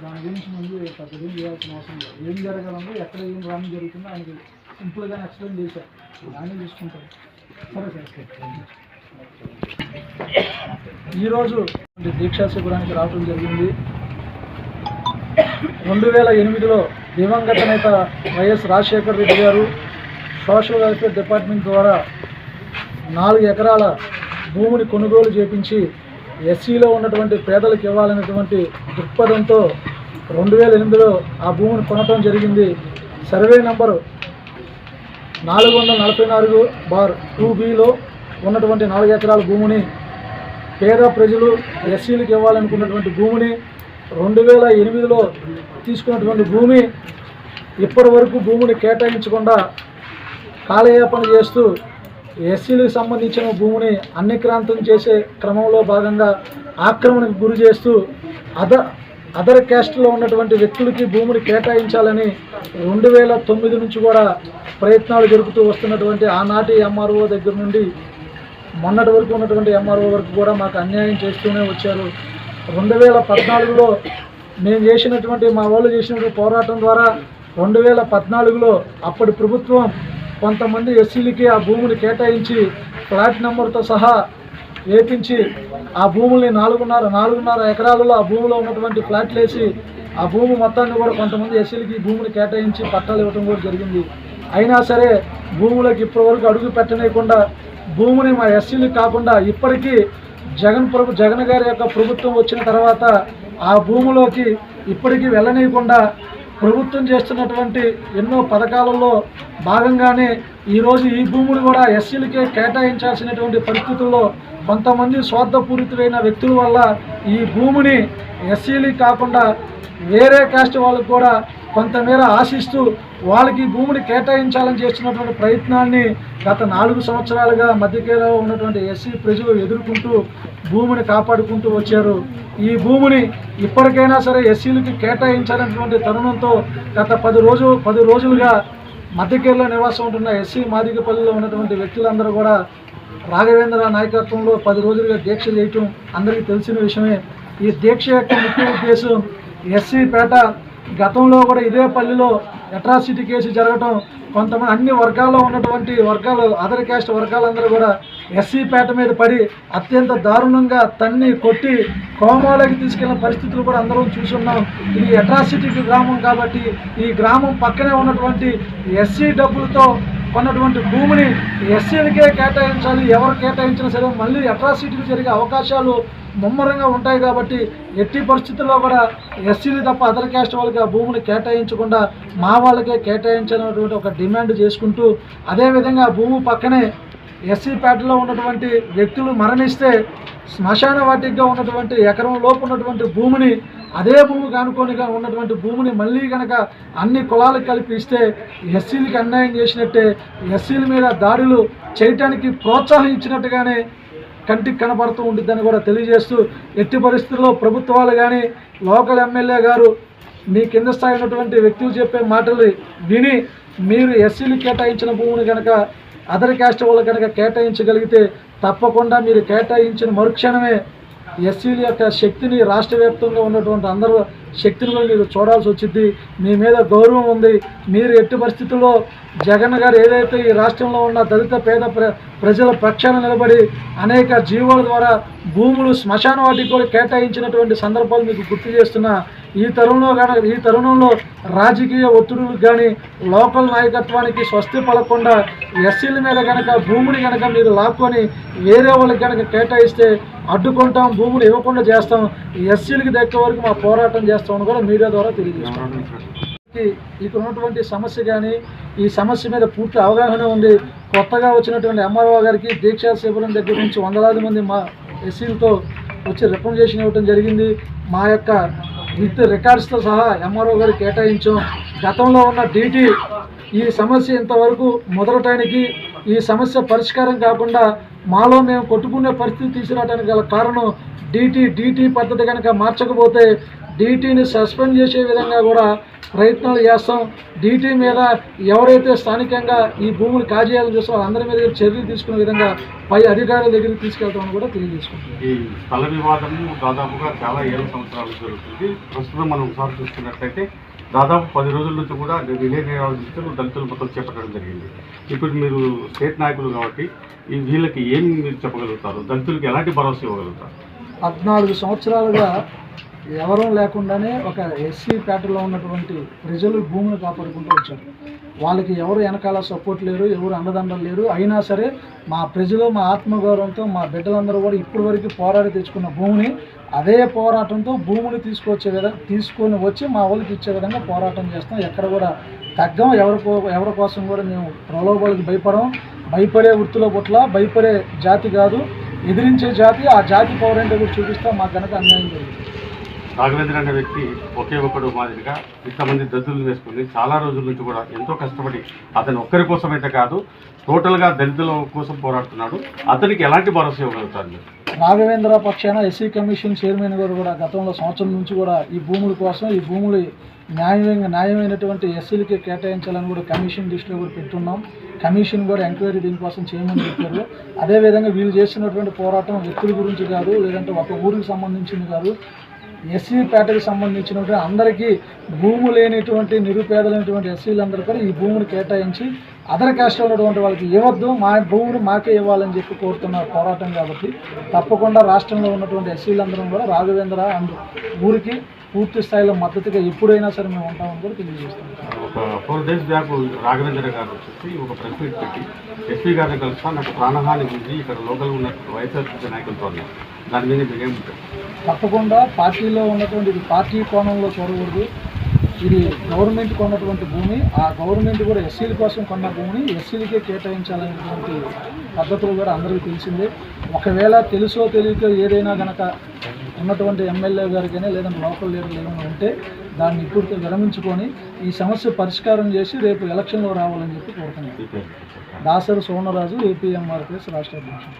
దాని గురించి ముందు పెద్దగా చేయాల్సిన అవసరం లేదు. ఏం జరగాలంటే ఎక్కడ ఏం రాని జరుగుతుందో ఆయనకి సింపుల్గా ఎక్స్ప్లెయిన్ చేశారు, దాన్ని చూసుకుంటారు. సరే సార్, ఈరోజు దీక్షా శిబిరానికి రావడం జరిగింది. 2008లో దివంగత నేత వైఎస్ రాజశేఖర రెడ్డి గారు సోషల్ వెల్ఫేర్ డిపార్ట్మెంట్ ద్వారా 4 ఎకరాల భూమిని కొనుగోలు చేపించి ఎస్సీలో ఉన్నటువంటి పేదలకు ఇవ్వాలనేటువంటి దృక్పథంతో 2008లో ఆ భూమిని కొనటం జరిగింది. సర్వే నంబరు 444/2Bలో ఉన్నటువంటి 4 ఎకరాల భూమిని పేద ప్రజలు ఎస్సీలకు ఇవ్వాలనుకున్నటువంటి భూమిని 2008లో తీసుకున్నటువంటి భూమి ఇప్పటి వరకు భూమిని కేటాయించకుండా కాలయాపన చేస్తూ ఎస్సీలకు సంబంధించిన భూమిని అన్యక్రాంతం చేసే క్రమంలో భాగంగా ఆక్రమణకు గురి చేస్తూ అదర్ క్యాస్ట్లో ఉన్నటువంటి వ్యక్తులకి భూమిని కేటాయించాలని 2009 నుంచి కూడా ప్రయత్నాలు జరుపుతూ వస్తున్నటువంటి ఆనాటి ఎంఆర్ఓ దగ్గర నుండి మొన్నటి వరకు ఉన్నటువంటి ఎంఆర్ఓ వరకు కూడా మాకు అన్యాయం చేస్తూనే వచ్చారు. 2014లో మేము చేసినటువంటి మా వాళ్ళు చేసినటువంటి పోరాటం ద్వారా 2014లో అప్పటి ప్రభుత్వం కొంతమంది ఎస్సీలకి ఆ భూమిని కేటాయించి ఫ్లాట్ నెంబర్తో సహా వేపించి ఆ భూముల్ని 4.5 ఎకరాలలో ఆ భూమిలో ఉన్నటువంటి ఫ్లాట్లు వేసి ఆ భూమి మొత్తాన్ని కూడా కొంతమంది ఎస్సీలకి భూమిని కేటాయించి పట్టాలు ఇవ్వడం కూడా జరిగింది. అయినా సరే భూములకు ఇప్పటివరకు అడుగు పెట్టనీయకుండా భూమిని మా ఎస్సీలకు కాకుండా ఇప్పటికీ జగన్ గారి యొక్క ప్రభుత్వం వచ్చిన తర్వాత ఆ భూమిలోకి ఇప్పటికీ వెళ్ళనీయకుండా ప్రభుత్వం చేస్తున్నటువంటి ఎన్నో పథకాలలో భాగంగానే ఈరోజు ఈ భూములు కూడా ఎస్సీలకే కేటాయించాల్సినటువంటి పరిస్థితుల్లో కొంతమంది స్వార్థపూరితులైన వ్యక్తుల వల్ల ఈ భూమిని ఎస్సీలకు కాకుండా వేరే కాస్ట్ వాళ్ళకు కూడా కొంతమేర ఆశిస్తూ వాళ్ళకి భూమిని కేటాయించాలని చేస్తున్నటువంటి ప్రయత్నాన్ని గత 4 సంవత్సరాలుగా మధ్యకేలో ఉన్నటువంటి ఎస్సీ ప్రజలు ఎదుర్కొంటూ భూమిని కాపాడుకుంటూ వచ్చారు. ఈ భూమిని ఇప్పటికైనా సరే ఎస్సీలకి కేటాయించాలనేటువంటి తరుణంతో గత 10 రోజులుగా మధ్యకేరళ నివాసం ఉంటున్న ఎస్సీ మాదిగపల్లిలో ఉన్నటువంటి వ్యక్తులందరూ కూడా రాఘవేంద్ర నాయకత్వంలో 10 రోజులుగా దీక్ష చేయటం అందరికీ తెలిసిన విషయమే. ఈ దీక్ష యొక్క ముఖ్య ఉద్దేశం ఎస్సీ పేట గతంలో కూడా ఇదే పల్లిలో అట్రాసిటీ కేసు జరగటం, కొంతమంది అన్ని వర్గాల్లో ఉన్నటువంటి అదర్ క్యాస్ట్ వర్గాలందరూ కూడా ఎస్సీ పేట మీద పడి అత్యంత దారుణంగా తన్ని కొట్టి కోమాలోకి తీసుకెళ్లిన పరిస్థితులు కూడా అందరం చూస్తున్నాం. ఇది అట్రాసిటీ గ్రామం కాబట్టి ఈ గ్రామం పక్కనే ఉన్నటువంటి ఎస్సీ డబ్బులతో కొన్నటువంటి భూమిని ఎస్సీలకే కేటాయించాలి. ఎవరు కేటాయించినా సరే మళ్ళీ అట్రాసిటీలు జరిగే అవకాశాలు ముమ్మరంగా ఉంటాయి కాబట్టి ఎట్టి పరిస్థితుల్లో కూడా ఎస్సీలు తప్ప అదర్ క్యాస్ట్ వాళ్ళకి ఆ భూమిని కేటాయించకుండా మా వాళ్ళకే కేటాయించాలనేటువంటి ఒక డిమాండ్ చేసుకుంటూ, అదేవిధంగా భూమి పక్కనే ఎస్సీ పేటలో ఉన్నటువంటి వ్యక్తులు మరణిస్తే శ్మశాన వాటిగా ఉన్నటువంటి ఎకరం లోపు ఉన్నటువంటి భూమిని అదే భూమికి అనుకోనిగా ఉన్నటువంటి భూమిని మళ్ళీ కనుక అన్ని కులాలకు కలిపి ఇస్తే ఎస్సీలకి అన్యాయం చేసినట్టే, ఎస్సీల మీద దాడులు చేయటానికి ప్రోత్సాహం ఇచ్చినట్టుగానే కంటికి కనపడుతూ ఉంటుందని కూడా తెలియజేస్తూ, ఎట్టి పరిస్థితుల్లో ప్రభుత్వాలు కానీ లోకల్ ఎమ్మెల్యే గారు మీ కింద స్థాయి ఉన్నటువంటి వ్యక్తులు చెప్పే మాటలు విని మీరు ఎస్సీలు కేటాయించిన భూమిని కనుక అదర్ క్యాస్ట్ వాళ్ళు కనుక కేటాయించగలిగితే తప్పకుండా మీరు కేటాయించిన మరుక్షణమే ఎస్సీల యొక్క శక్తిని రాష్ట్ర వ్యాప్తంగా ఉన్నటువంటి అందరూ శక్తిని కూడా మీరు చూడాల్సి వచ్చింది. మీ మీద గౌరవం ఉంది. మీరు ఎట్టి పరిస్థితుల్లో జగన్ గారు ఏదైతే ఈ రాష్ట్రంలో ఉన్న దళిత పేద ప్రజల పక్షాన నిలబడి అనేక జీవోల ద్వారా భూములు శ్మశాన వాటికి కూడా కేటాయించినటువంటి సందర్భాలు మీకు గుర్తు చేస్తున్నా. ఈ తరుణంలో రాజకీయ ఒత్తిడులకు కానీ లోకల్ నాయకత్వానికి స్వస్తి పలకుండా ఎస్సీల మీద కనుక భూమిని కనుక మీరు లాక్కొని వేరే వాళ్ళకి కనుక కేటాయిస్తే అడ్డుకుంటాం, భూములు ఇవ్వకుండా చేస్తాం, ఎస్సీలకి దక్కే వరకు మా పోరాటం చేస్తామని కూడా మీడియా ద్వారా తెలియజేస్తాం. ఇక్కడ ఉన్నటువంటి సమస్య కానీ ఈ సమస్య మీద పూర్తి అవగాహన ఉంది. కొత్తగా వచ్చినటువంటి ఎంఆర్ఓ గారికి దీక్షా శిబిరం దగ్గర నుంచి వందలాది మంది మా ఎస్సీలతో వచ్చి రిప్రజెంటేషన్ ఇవ్వడం జరిగింది. మా యొక్క విత్ రికార్డ్స్తో సహా ఎంఆర్ఓ గారికి కేటాయించాం. గతంలో ఉన్న డీటీ ఈ సమస్య ఇంతవరకు మొదలటానికి ఈ సమస్య పరిష్కారం కాకుండా మాలో మేము కొట్టుకునే పరిస్థితి తీసుకురావడానికి గల కారణం డీటీ పద్ధతి కనుక మార్చకపోతే డీటీని సస్పెండ్ చేసే విధంగా కూడా ప్రయత్నాలు చేస్తాం. డీటీ మీద ఎవరైతే స్థానికంగా ఈ భూములు కాజేయాలని చూస్తారో అందరి మీద చర్యలు తీసుకునే విధంగా పై అధికారుల దగ్గరికి తీసుకెళ్తామని కూడా తెలియజేసుకుంటాం. ఈ స్థల వివాదము దాదాపుగా చాలా ఏళ్ళ సంవత్సరాలు జరుగుతుంది. ప్రస్తుతం మనం ఒకసారి చూస్తున్నట్లయితే దాదాపు 10 రోజుల నుంచి కూడా రిలే దళితుల మొత్తం చేపట్టడం జరిగింది. ఇప్పుడు మీరు స్టేట్ నాయకులు కాబట్టి ఈ వీళ్ళకి ఏం మీరు చెప్పగలుగుతారు? దళితులకి ఎలాంటి భరోసా ఇవ్వగలుగుతారు? 14 సంవత్సరాలుగా ఎవరూ లేకుండానే ఒక ఎస్సీ ప్యాటర్లో ఉన్నటువంటి ప్రజలు భూమిని కాపాడుకుంటూ వచ్చారు. వాళ్ళకి ఎవరు వెనకాల సపోర్ట్ లేరు, ఎవరు అండదండలు లేరు. అయినా సరే మా ప్రజలు మా ఆత్మగౌరవంతో మా బిడ్డలందరూ కూడా ఇప్పటి వరకు పోరాడి తెచ్చుకున్న భూమిని అదే పోరాటంతో భూమిని తీసుకొని వచ్చి మా వాళ్ళకి ఇచ్చే విధంగా పోరాటం చేస్తాం. ఎక్కడ కూడా తగ్గం. ఎవరి కోసం కూడా మేము ప్రలోభాలకు భయపడే వృత్తిలో పుట్ల భయపడే జాతి కాదు, ఎదిరించే జాతి. ఆ జాతి పౌరేంటో కూడా చూపిస్తాం. మాకు కనుక అన్యాయం జరిగింది. రాఘవేంద్ర అనే వ్యక్తి ఒకే ఒకడు మాదిరిగా ఇంతమంది దళితులు వేసుకుని చాలా రోజుల నుంచి కూడా ఎంతో కష్టపడి అతను ఒక్కరి కోసం అయితే కాదు టోటల్గా దళితుల కోసం పోరాడుతున్నాడు. అతనికి ఎలాంటి భరోసా ఇవ్వగలుగుతారు? రాఘవేంద్ర పక్షాన ఎస్సీ కమిషన్ చైర్మన్ గారు కూడా గతంలో సంవత్సరం నుంచి కూడా ఈ భూముల కోసం ఈ భూములు న్యాయమైనటువంటి ఎస్సీలకి కేటాయించాలని కూడా కమిషన్ దృష్టిలో కూడా పెట్టున్నాం. కమిషన్ కూడా ఎంక్వైరీ దీనికోసం చేయమని చెప్పారు. అదేవిధంగా వీళ్ళు చేస్తున్నటువంటి పోరాటం వ్యక్తుల గురించి కాదు, లేదంటే ఒక ఊరికి సంబంధించింది కాదు, ఎస్సీ పేటకు సంబంధించినటువంటి అందరికీ భూము లేనిటువంటి నిరుపేదలైనటువంటి ఎస్సీలందరూ కూడా ఈ భూమిని కేటాయించి అదర్ కాస్ట్ ఉన్నటువంటి వాళ్ళకి ఇవ్వద్దు, మా భూమిని మాకే ఇవ్వాలని చెప్పి కోరుతున్న పోరాటం కాబట్టి తప్పకుండా రాష్ట్రంలో ఉన్నటువంటి ఎస్సీలందరం కూడా రాఘవేంద్ర అండ్ ఊరికి పూర్తి స్థాయిలో మద్దతుగా ఎప్పుడైనా సరే మేము ఉంటామని కూడా తెలియజేస్తాం. ఒక 4 days బ్యాక్ రాఘవేంద్ర గారు వచ్చేసి ఒక ప్రెస్ మీట్ పెట్టి ఎస్పీ గారిని కలుస్తా నాకు ప్రాణహాని గురించి ఇక్కడ లోకల్ ఉన్నటువంటి వైఎస్ఆర్సీపీ నాయకులతో ఉన్నారు. దాని మీద మీరు ఏమంటారు? తప్పకుండా పార్టీలో ఉన్నటువంటి ఇది పార్టీ కోణంలో చూడకూడదు. ఇది గవర్నమెంట్ కొన్నటువంటి భూమి. ఆ గవర్నమెంట్ కూడా ఎస్సీల కోసం కొన్న భూమిని ఎస్సీలకే కేటాయించాలనేటువంటి పద్ధతులు కూడా అందరికీ తెలిసిందే. ఒకవేళ తెలుసో తెలియక ఏదైనా కనుక ఉన్నటువంటి ఎమ్మెల్యే గారికైనా లేదంటే లోకల్ లీడర్లు ఏమైనా ఉంటే దాన్ని ఇప్పుడు విరమించుకొని ఈ సమస్య పరిష్కారం చేసి రేపు ఎలక్షన్లో రావాలని చెప్పి కోరుతున్నాను. దాసరి సోమరాజు, ఏపీఎంఆర్పీఎస్ రాష్ట్ర అధ్యక్షుడు.